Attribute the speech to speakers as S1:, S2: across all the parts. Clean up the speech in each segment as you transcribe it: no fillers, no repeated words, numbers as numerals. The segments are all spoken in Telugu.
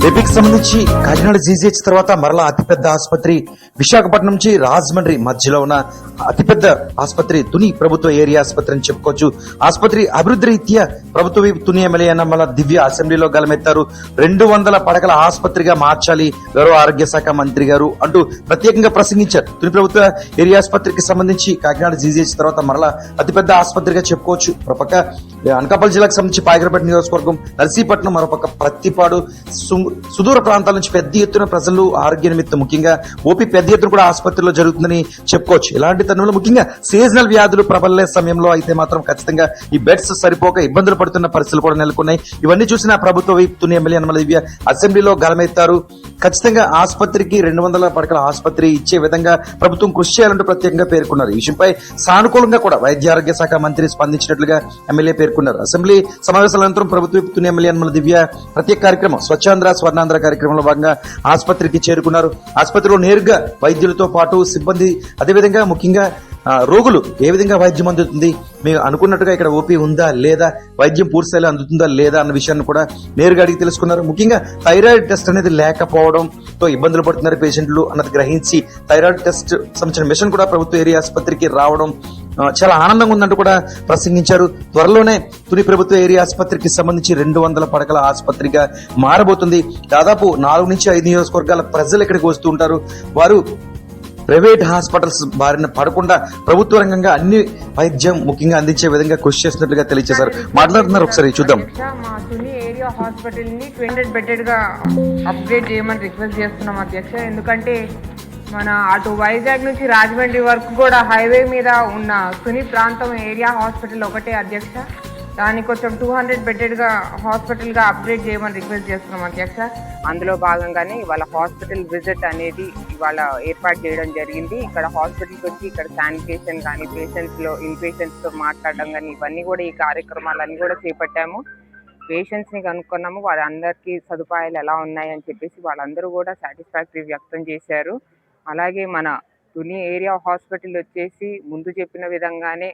S1: ఏపీకి సంబంధించి కాకినాడ జీజీహెచ్ తర్వాత మరలా అతిపెద్ద ఆసుపత్రి విశాఖపట్నం నుంచి రాజమండ్రి మధ్యలో ఉన్న అతిపెద్ద ఆసుపత్రి తుని ప్రభుత్వ ఏరియా ఆసుపత్రి అని చెప్పుకోవచ్చు. ఆసుపత్రి అభివృద్ధి రీత్యా ప్రభుత్వ వైపు తుని ఎమ్మెల్యే అన్నమల దివ్య అసెంబ్లీలో గలమెత్తారు. 200 పడకల ఆసుపత్రిగా మార్చాలి గౌరవ ఆరోగ్య శాఖ మంత్రి గారు అంటూ ప్రత్యేకంగా ప్రసంగించారు. తుని ప్రభుత్వ ఏరియా ఆసుపత్రికి సంబంధించి కాకినాడ జీజీహెచ్ తర్వాత మరలా అతిపెద్ద ఆసుపత్రిగా చెప్పుకోవచ్చు. మరోపక్క అనకాపల్లి జిల్లాకు సంబంధించి పాయకరపేట నియోజకవర్గం, నర్సీపట్నం, మరోపక్క ప్రత్తిపాడు, సుదూర ప్రాంతాల నుంచి పెద్ద ఎత్తున ప్రజలు ఆరోగ్య నిమిత్తం ముఖ్యంగా ఓపీ పెద్ద ఎత్తున కూడా ఆసుపత్రిలో జరుగుతుందని చెప్పుకోవచ్చు. ఇలాంటి తరుణంలో ముఖ్యంగా సీజనల్ వ్యాధులు ప్రబలే సమయంలో అయితే మాత్రం ఖచ్చితంగా ఈ బెడ్స్ సరిపోక ఇబ్బందులు పడుతున్న పరిస్థితులు కూడా నెలకొన్నాయి. ఇవన్నీ చూసిన ప్రభుత్వ వైపు ఎమ్మెల్యే అన్నమల దివ్య అసెంబ్లీలో గలమెత్తారు. ఖచ్చితంగా ఆసుపత్రికి 200 పడకల ఆసుపత్రి ఇచ్చే విధంగా ప్రభుత్వం కృషి చేయాలంటూ ప్రత్యేకంగా పేర్కొన్నారు. ఈ విషయంపై సానుకూలంగా కూడా వైద్య ఆరోగ్య శాఖ మంత్రి స్పందించినట్లుగా ఎమ్మెల్యే పేర్కొన్నారు. అసెంబ్లీ సమావేశాల అనంతరం ప్రభుత్వ వైపు ఎమ్మెల్యే అన్నమల దివ్య ప్రత్యేక కార్యక్రమం స్వచ్ఛాంధ్ర స్వర్ణాంధ్ర కార్యక్రమంలో భాగంగా ఆసుపత్రికి చేరుకున్నారు. ఆసుపత్రిలో నేరుగా వైద్యులతో పాటు సిబ్బంది, అదేవిధంగా ముఖ్యంగా రోగులు ఏ విధంగా వైద్యం అందుతుంది, మేము అనుకున్నట్టుగా ఇక్కడ ఓపీ ఉందా లేదా, వైద్యం పూర్తి స్థాయిలో అందుతుందా లేదా అన్న విషయాన్ని కూడా నేరుగా అడిగి తెలుసుకున్నారు. ముఖ్యంగా థైరాయిడ్ టెస్ట్ అనేది లేకపోవడంతో ఇబ్బందులు పడుతున్నారు పేషెంట్లు అన్నది గ్రహించి థైరాయిడ్ టెస్ట్ సంబంధించిన మిషన్ కూడా ప్రభుత్వ ఏరియా ఆసుపత్రికి రావడం చాలా ఆనందంగా ఉందంటూ కూడా ప్రసంగించారు. త్వరలోనే తుని ప్రభుత్వ ఏరియా ఆసుపత్రికి సంబంధించి 200 పడకల ఆసుపత్రిగా మారబోతుంది. దాదాపు 4 నుంచి 5 నియోజకవర్గాల ప్రజలు ఇక్కడికి వస్తూ ఉంటారు. వారు ప్రైవేట్ హాస్పిటల్స్ బారిన పడకుండా ప్రభుత్వ రంగంగా అన్ని వైద్యం ముఖ్యంగా అందించే విధంగా కృషి చేస్తున్నట్లుగా తెలియజేశారు. మాట్లాడుతున్నారు, ఒకసారి చూద్దాం.
S2: మా తుని ఏరియా హాస్పిటల్ ని 200 బెడెడ్ గా అప్గ్రేడ్ చేయమని రిక్వెస్ట్ చేస్తున్నాం అధ్యక్ష. ఎందుకంటే మన అటు వైజాగ్ నుంచి రాజమండ్రి వరకు కూడా హైవే మీద ఉన్న తుని ప్రాంతం ఏరియా హాస్పిటల్ ఒకటే అధ్యక్ష. దాన్ని కొంచెం 200 బెడెడ్గా హాస్పిటల్గా అప్గ్రేడ్ చేయమని రిక్వెస్ట్ చేస్తున్నాం అధ్యక్ష. అందులో భాగంగానే ఇవాళ హాస్పిటల్ విజిట్ అనేది ఇవాళ ఏర్పాటు చేయడం జరిగింది. ఇక్కడ హాస్పిటల్కి వచ్చి ఇక్కడ శానిటేషన్ కానీ, ఇన్పేషెంట్స్తో మాట్లాడడం కానీ, ఇవన్నీ కూడా ఈ కార్యక్రమాలన్నీ కూడా చేపట్టాము. పేషెంట్స్ని కనుక్కున్నాము, వాళ్ళందరికీ సదుపాయాలు ఎలా ఉన్నాయని చెప్పేసి వాళ్ళందరూ కూడా సాటిస్ఫాక్టరీ వ్యక్తం చేశారు. అలాగే మన తుని ఏరియా హాస్పిటల్ వచ్చేసి ముందు చెప్పిన విధంగానే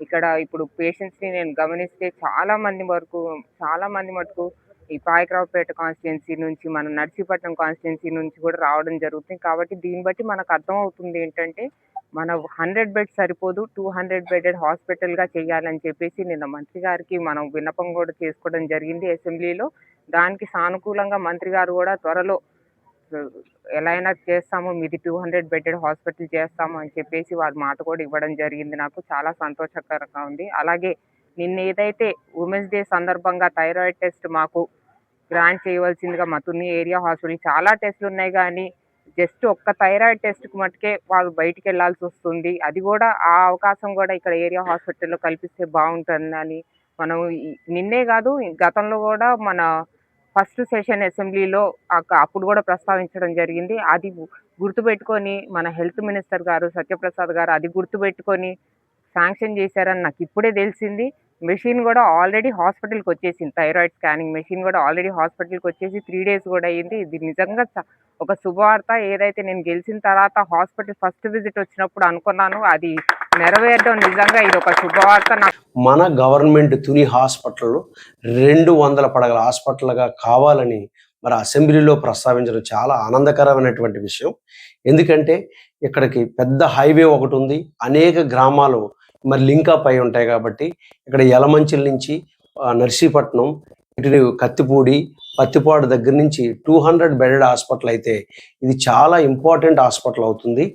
S2: ఇక్కడ ఇప్పుడు పేషెంట్స్ని నేను గమనిస్తే చాలా మంది మటుకు ఈ పాయకరావుపేట కాన్స్టిట్యున్సీ నుంచి, మన నర్సీపట్నం కాన్స్టిట్యున్సీ నుంచి కూడా రావడం జరుగుతుంది. కాబట్టి దీన్ని బట్టి మనకు అర్థమవుతుంది ఏంటంటే మన 100 బెడ్స్ సరిపోదు, 200 బెడెడ్ హాస్పిటల్గా చేయాలని చెప్పేసి నిన్న మంత్రి గారికి మనం విన్నపం కూడా చేసుకోవడం జరిగింది అసెంబ్లీలో. దానికి సానుకూలంగా మంత్రి గారు కూడా త్వరలో ఎలా అయినా చేస్తాము, మీది 200 బెడెడ్ హాస్పిటల్ చేస్తాము అని చెప్పేసి వారి మాట కూడా ఇవ్వడం జరిగింది. నాకు చాలా సంతోషకరంగా ఉంది. అలాగే నిన్న ఏదైతే ఉమెన్స్ డే సందర్భంగా థైరాయిడ్ టెస్ట్ మాకు గ్రాంట్ చేయవలసిందిగా మా తుని ఏరియా హాస్పిటల్ చాలా టెస్టులు ఉన్నాయి, కానీ జస్ట్ ఒక్క థైరాయిడ్ టెస్ట్కి మటుకే వాళ్ళు బయటికి వెళ్లాల్సి వస్తుంది. అది కూడా ఆ అవకాశం కూడా ఇక్కడ ఏరియా హాస్పిటల్లో కల్పిస్తే బాగుంటుందని మనం నిన్నే కాదు గతంలో కూడా మన ఫస్ట్ సెషన్ అసెంబ్లీలో అప్పుడు కూడా ప్రస్తావించడం జరిగింది. అది గుర్తుపెట్టుకొని మన హెల్త్ మినిస్టర్ గారు సత్యప్రసాద్ గారు అది గుర్తుపెట్టుకొని శాంక్షన్ చేశారని నాకు ఇప్పుడే తెలిసింది. మెషిన్ కూడా ఆల్రెడీ హాస్పిటల్కి వచ్చేసింది. థైరాయిడ్ స్కానింగ్ మెషిన్ కూడా ఆల్రెడీ హాస్పిటల్కి వచ్చేసి 3 days కూడా అయ్యింది. ఇది నిజంగా ఒక శుభవార్త. ఏదైతే నేను గెలిచిన తర్వాత హాస్పిటల్ ఫస్ట్ విజిట్ వచ్చినప్పుడు అనుకున్నాను, అది నెరవేరడం నిజంగా ఇది ఒక శుభవార్త.
S3: మన గవర్నమెంట్ తుని హాస్పిటల్ 200 పడగల హాస్పిటల్గా కావాలని మరి అసెంబ్లీలో ప్రస్తావించడం చాలా ఆనందకరమైనటువంటి విషయం. ఎందుకంటే ఇక్కడికి పెద్ద హైవే ఒకటి ఉంది, అనేక గ్రామాలు మరి లింకప్ అయి ఉంటాయి. కాబట్టి ఇక్కడ యలమంచిల నుంచి నర్సీపట్నం, ఇటు కత్తిపూడి, పత్తిపాడు దగ్గర నుంచి 200 బెడెడ్ హాస్పిటల్ అయితే ఇది చాలా ఇంపార్టెంట్ హాస్పిటల్ అవుతుంది.